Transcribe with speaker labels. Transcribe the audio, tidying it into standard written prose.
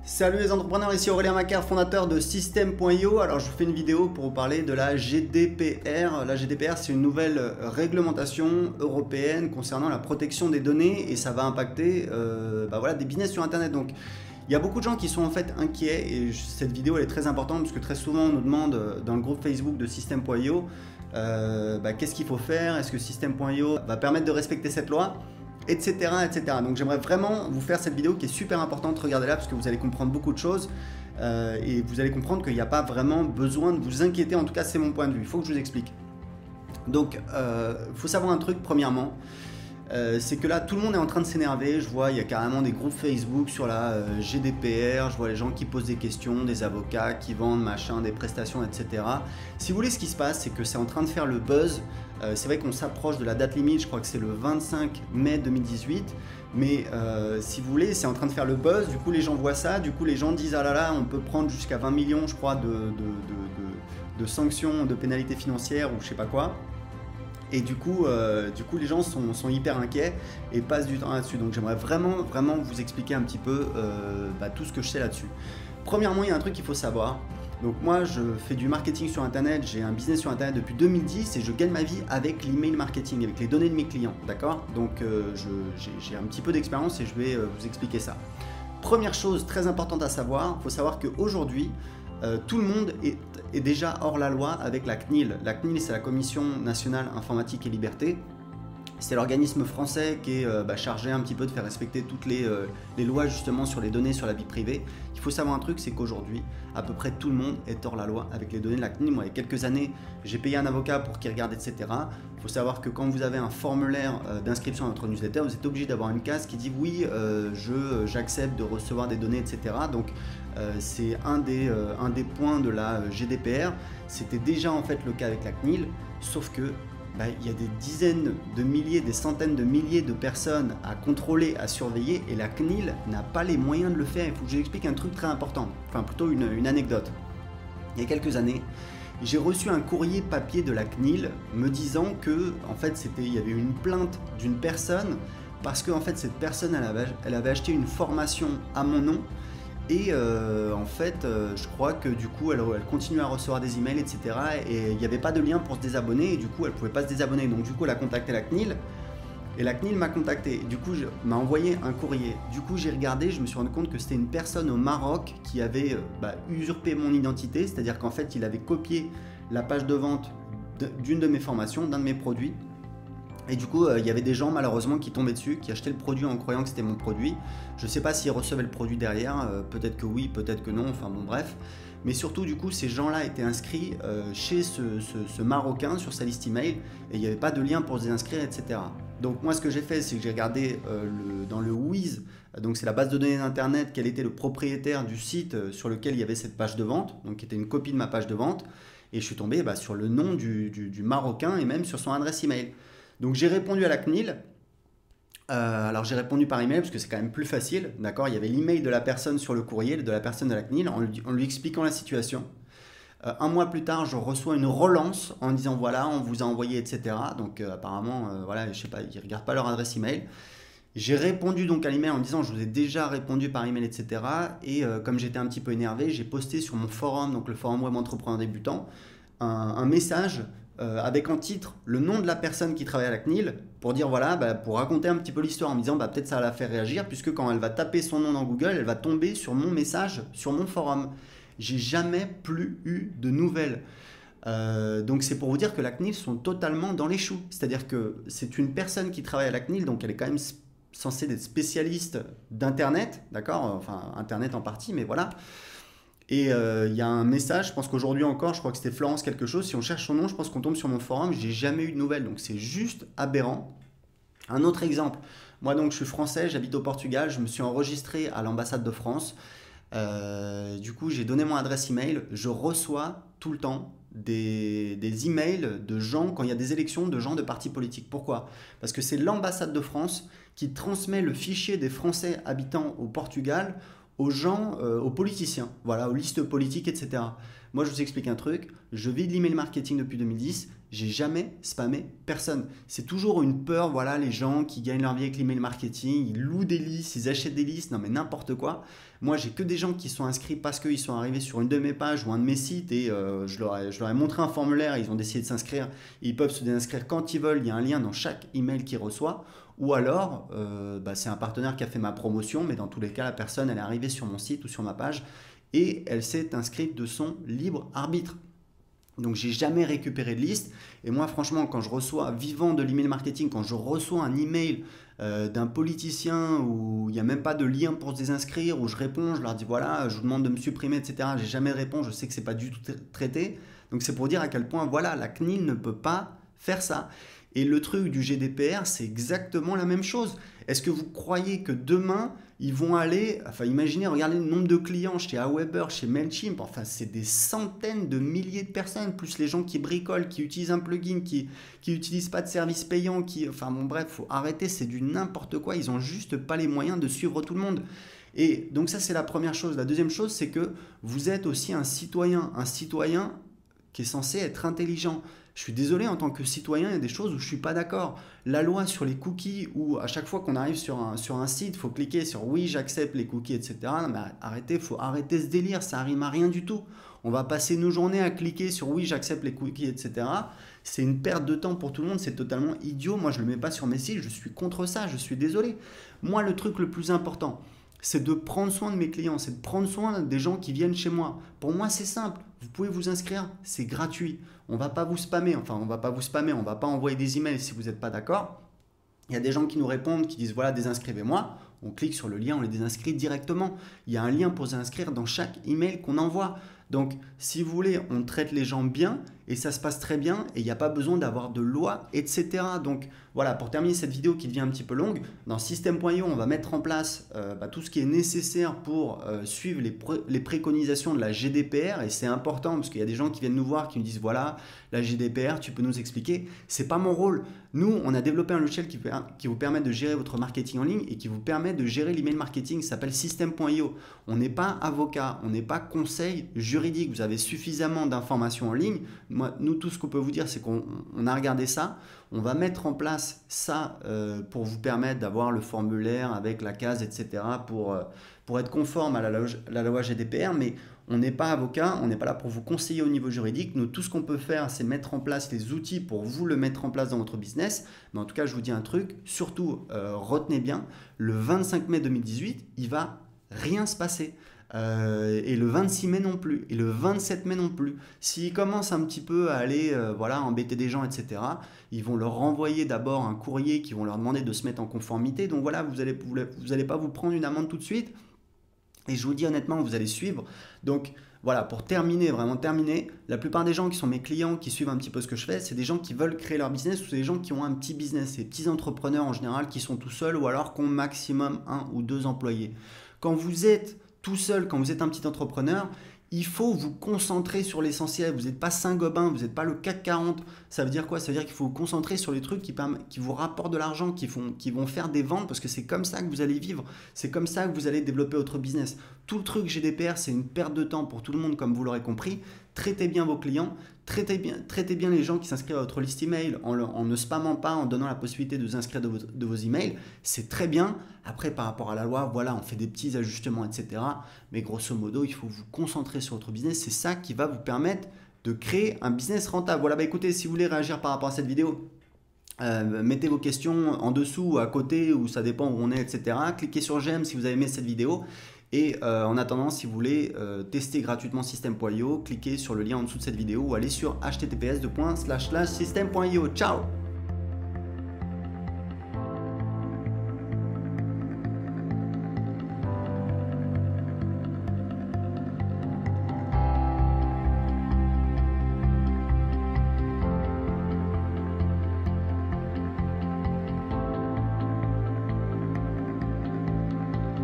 Speaker 1: Salut les entrepreneurs, ici Aurélien Macquart, fondateur de System.io. Alors je vous fais une vidéo pour vous parler de la GDPR. La GDPR, c'est une nouvelle réglementation européenne concernant la protection des données et ça va impacter des business sur Internet. Donc il y a beaucoup de gens qui sont en fait inquiets et cette vidéo elle est très importante parce que très souvent on nous demande dans le groupe Facebook de System.io qu'est-ce qu'il faut faire, est-ce que System.io va permettre de respecter cette loi, etc. etc. Donc j'aimerais vraiment vous faire cette vidéo qui est super importante, regardez-la parce que vous allez comprendre beaucoup de choses et vous allez comprendre qu'il n'y a pas vraiment besoin de vous inquiéter, en tout cas c'est mon point de vue, il faut que je vous explique. Donc il faut savoir un truc premièrement, c'est que là tout le monde est en train de s'énerver, je vois il y a carrément des groupes Facebook sur la GDPR, je vois les gens qui posent des questions, des avocats qui vendent machin, des prestations, etc. Si vous voulez, ce qui se passe c'est que c'est en train de faire le buzz. C'est vrai qu'on s'approche de la date limite, je crois que c'est le 25 mai 2018, mais si vous voulez, c'est en train de faire le buzz, du coup les gens voient ça, du coup les gens disent ah là là, on peut prendre jusqu'à 20 millions je crois de sanctions, de pénalités financières ou je sais pas quoi. Et du coup les gens sont hyper inquiets et passent du temps là-dessus. Donc j'aimerais vraiment vous expliquer un petit peu tout ce que je sais là-dessus. Premièrement, il y a un truc qu'il faut savoir. Donc moi je fais du marketing sur internet, j'ai un business sur internet depuis 2010 et je gagne ma vie avec l'email marketing, avec les données de mes clients, d'accord? Donc j'ai un petit peu d'expérience et je vais vous expliquer ça. Première chose très importante à savoir, il faut savoir qu'aujourd'hui tout le monde est déjà hors la loi avec la CNIL. La CNIL, c'est la Commission nationale informatique et liberté. C'est l'organisme français qui est chargé un petit peu de faire respecter toutes les lois justement sur les données, sur la vie privée. Il faut savoir un truc, c'est qu'aujourd'hui, à peu près tout le monde est hors la loi avec les données de la CNIL. Moi, il y a quelques années, j'ai payé un avocat pour qu'il regarde, etc. Il faut savoir que quand vous avez un formulaire d'inscription à votre newsletter, vous êtes obligé d'avoir une case qui dit oui, j'accepte de recevoir des données, etc. Donc, c'est un des points de la GDPR. C'était déjà en fait le cas avec la CNIL, sauf que il y a des dizaines de milliers, des centaines de milliers de personnes à contrôler, à surveiller et la CNIL n'a pas les moyens de le faire. Il faut que je vous explique un truc très important, enfin plutôt une anecdote. Il y a quelques années, j'ai reçu un courrier papier de la CNIL me disant que en fait il y avait une plainte d'une personne parce que en fait cette personne elle avait acheté une formation à mon nom. Et je crois que du coup elle continue à recevoir des emails, etc. Et il n'y avait pas de lien pour se désabonner et du coup elle ne pouvait pas se désabonner. Donc du coup elle a contacté la CNIL et la CNIL m'a contacté. Du coup m'a envoyé un courrier. Du coup j'ai regardé, je me suis rendu compte que c'était une personne au Maroc qui avait usurpé mon identité. C'est-à-dire qu'en fait il avait copié la page de vente d'une de mes formations, d'un de mes produits. Et du coup, il y avait des gens malheureusement qui tombaient dessus, qui achetaient le produit en croyant que c'était mon produit. Je ne sais pas s'ils recevaient le produit derrière, peut-être que oui, peut-être que non, enfin bon bref. Mais surtout du coup, ces gens-là étaient inscrits chez ce Marocain sur sa liste email et il n'y avait pas de lien pour se désinscrire, etc. Donc moi ce que j'ai fait, c'est que j'ai regardé dans le Wiz, donc c'est la base de données d'internet, quel était le propriétaire du site sur lequel il y avait cette page de vente, donc qui était une copie de ma page de vente, et je suis tombé sur le nom du Marocain et même sur son adresse email. Donc j'ai répondu à la CNIL, alors j'ai répondu par email parce que c'est quand même plus facile, d'accord? Il y avait l'email de la personne sur le courrier, de la personne de la CNIL, en lui expliquant la situation. Un mois plus tard, je reçois une relance en disant voilà, on vous a envoyé, etc. Donc apparemment, je sais pas, ils ne regardent pas leur adresse email. J'ai répondu donc à l'email en disant je vous ai déjà répondu par email, etc. Et comme j'étais un petit peu énervé, j'ai posté sur mon forum, donc le forum web entrepreneur débutant, un message avec en titre le nom de la personne qui travaille à la CNIL pour dire voilà, pour raconter un petit peu l'histoire en me disant peut-être ça va la faire réagir puisque quand elle va taper son nom dans Google, elle va tomber sur mon message sur mon forum. J'ai jamais plus eu de nouvelles. Donc c'est pour vous dire que la CNIL sont totalement dans les choux. C'est-à-dire que c'est une personne qui travaille à la CNIL, donc elle est quand même censée être spécialiste d'Internet, d'accord? Enfin, Internet en partie, mais voilà. Et il y a un message, je pense qu'aujourd'hui encore, je crois que c'était Florence quelque chose, si on cherche son nom, je pense qu'on tombe sur mon forum, j'ai jamais eu de nouvelles, donc c'est juste aberrant. Un autre exemple, moi donc je suis français, j'habite au Portugal, je me suis enregistré à l'ambassade de France, du coup j'ai donné mon adresse email, je reçois tout le temps des emails de gens, quand il y a des élections, de gens de partis politiques. Pourquoi? Parce que c'est l'ambassade de France qui transmet le fichier des Français habitant au Portugal aux gens, aux politiciens, voilà, aux listes politiques, etc. Moi, je vous explique un truc, je vis de l'email marketing depuis 2010, j'ai jamais spammé personne. C'est toujours une peur, voilà, les gens qui gagnent leur vie avec l'email marketing, ils louent des listes, ils achètent des listes, non mais n'importe quoi. Moi, j'ai que des gens qui sont inscrits parce qu'ils sont arrivés sur une de mes pages ou un de mes sites et je leur ai montré un formulaire, ils ont décidé de s'inscrire. Ils peuvent se désinscrire quand ils veulent, il y a un lien dans chaque email qu'ils reçoivent. Ou alors, c'est un partenaire qui a fait ma promotion, mais dans tous les cas, la personne, elle est arrivée sur mon site ou sur ma page et elle s'est inscrite de son libre arbitre. Donc, j'ai jamais récupéré de liste. Et moi, franchement, quand je reçois, vivant de l'email marketing, quand je reçois un email d'un politicien où il n'y a même pas de lien pour se désinscrire, où je réponds, je leur dis voilà, je vous demande de me supprimer, etc. J'ai jamais répondu, je sais que c'est pas du tout traité. Donc, c'est pour dire à quel point, voilà, la CNIL ne peut pas faire ça. Et le truc du GDPR, c'est exactement la même chose. Est-ce que vous croyez que demain, ils vont aller... Enfin, imaginez, regardez le nombre de clients chez Aweber, chez Mailchimp. Enfin, c'est des centaines de milliers de personnes, plus les gens qui bricolent, qui utilisent un plugin, qui n'utilisent pas de service payant, qui... Enfin, bon, bref, faut arrêter, c'est du n'importe quoi. Ils n'ont juste pas les moyens de suivre tout le monde. Et donc ça, c'est la première chose. La deuxième chose, c'est que vous êtes aussi un citoyen qui est censé être intelligent. Je suis désolé, en tant que citoyen, il y a des choses où je ne suis pas d'accord. La loi sur les cookies, où à chaque fois qu'on arrive sur un site, il faut cliquer sur « oui, j'accepte les cookies », etc. Non, mais arrêtez, il faut arrêter ce délire, ça rime à rien du tout. On va passer nos journées à cliquer sur « oui, j'accepte les cookies », etc. C'est une perte de temps pour tout le monde, c'est totalement idiot. Moi, je ne le mets pas sur mes sites, je suis contre ça, je suis désolé. Moi, le truc le plus important, c'est de prendre soin de mes clients, c'est de prendre soin des gens qui viennent chez moi. Pour moi, c'est simple. Vous pouvez vous inscrire, c'est gratuit. On ne va pas vous spammer, on ne va pas envoyer des emails si vous n'êtes pas d'accord. Il y a des gens qui nous répondent, qui disent voilà, désinscrivez-moi. On clique sur le lien, on les désinscrit directement. Il y a un lien pour s'inscrire dans chaque email qu'on envoie. Donc, si vous voulez, on traite les gens bien et ça se passe très bien et il n'y a pas besoin d'avoir de loi, etc. Donc, voilà, pour terminer cette vidéo qui devient un petit peu longue, dans System.io, on va mettre en place tout ce qui est nécessaire pour suivre les préconisations de la GDPR et c'est important parce qu'il y a des gens qui viennent nous voir qui nous disent voilà, la GDPR, tu peux nous expliquer. C'est pas mon rôle. Nous, on a développé un logiciel qui vous permet de gérer votre marketing en ligne et qui vous permet de gérer l'email marketing. Ça s'appelle System.io. On n'est pas avocat, on n'est pas conseil juridique. Vous avez suffisamment d'informations en ligne. Nous, tout ce qu'on peut vous dire, c'est qu'on a regardé ça. On va mettre en place ça pour vous permettre d'avoir le formulaire avec la case, etc. pour être conforme à la loi GDPR. Mais on n'est pas avocat, on n'est pas là pour vous conseiller au niveau juridique. Nous, tout ce qu'on peut faire, c'est mettre en place les outils pour vous le mettre en place dans votre business. Mais en tout cas, je vous dis un truc, surtout retenez bien, le 25 mai 2018, il va rien se passer. Et le 26 mai non plus, et le 27 mai non plus. S'ils commencent un petit peu à aller embêter des gens, etc., ils vont leur renvoyer d'abord un courrier qui vont leur demander de se mettre en conformité. Donc voilà, vous allez pas vous prendre une amende tout de suite. Et je vous dis honnêtement, vous allez suivre. Donc voilà, pour terminer, vraiment terminer, la plupart des gens qui sont mes clients, qui suivent un petit peu ce que je fais, c'est des gens qui veulent créer leur business ou c'est des gens qui ont un petit business. C'est des petits entrepreneurs en général qui sont tout seuls ou alors qui ont maximum 1 ou 2 employés. Quand vous êtes tout seul, quand vous êtes un petit entrepreneur, il faut vous concentrer sur l'essentiel. Vous n'êtes pas Saint-Gobain, vous n'êtes pas le CAC 40. Ça veut dire quoi? Ça veut dire qu'il faut vous concentrer sur les trucs qui vous rapportent de l'argent, qui vont faire des ventes parce que c'est comme ça que vous allez vivre. C'est comme ça que vous allez développer votre business. Tout le truc GDPR, c'est une perte de temps pour tout le monde, comme vous l'aurez compris. Traitez bien vos clients, traitez bien les gens qui s'inscrivent à votre liste email en ne spammant pas, en donnant la possibilité de vous inscrire de vos emails. C'est très bien. Après, par rapport à la loi, voilà, on fait des petits ajustements, etc. Mais grosso modo, il faut vous concentrer sur votre business. C'est ça qui va vous permettre de créer un business rentable. Voilà, écoutez, si vous voulez réagir par rapport à cette vidéo, mettez vos questions en dessous, à côté, ou ça dépend où on est, etc. Cliquez sur j'aime si vous avez aimé cette vidéo. Et en attendant, si vous voulez tester gratuitement System.io, cliquez sur le lien en dessous de cette vidéo ou allez sur https://system.io. Ciao!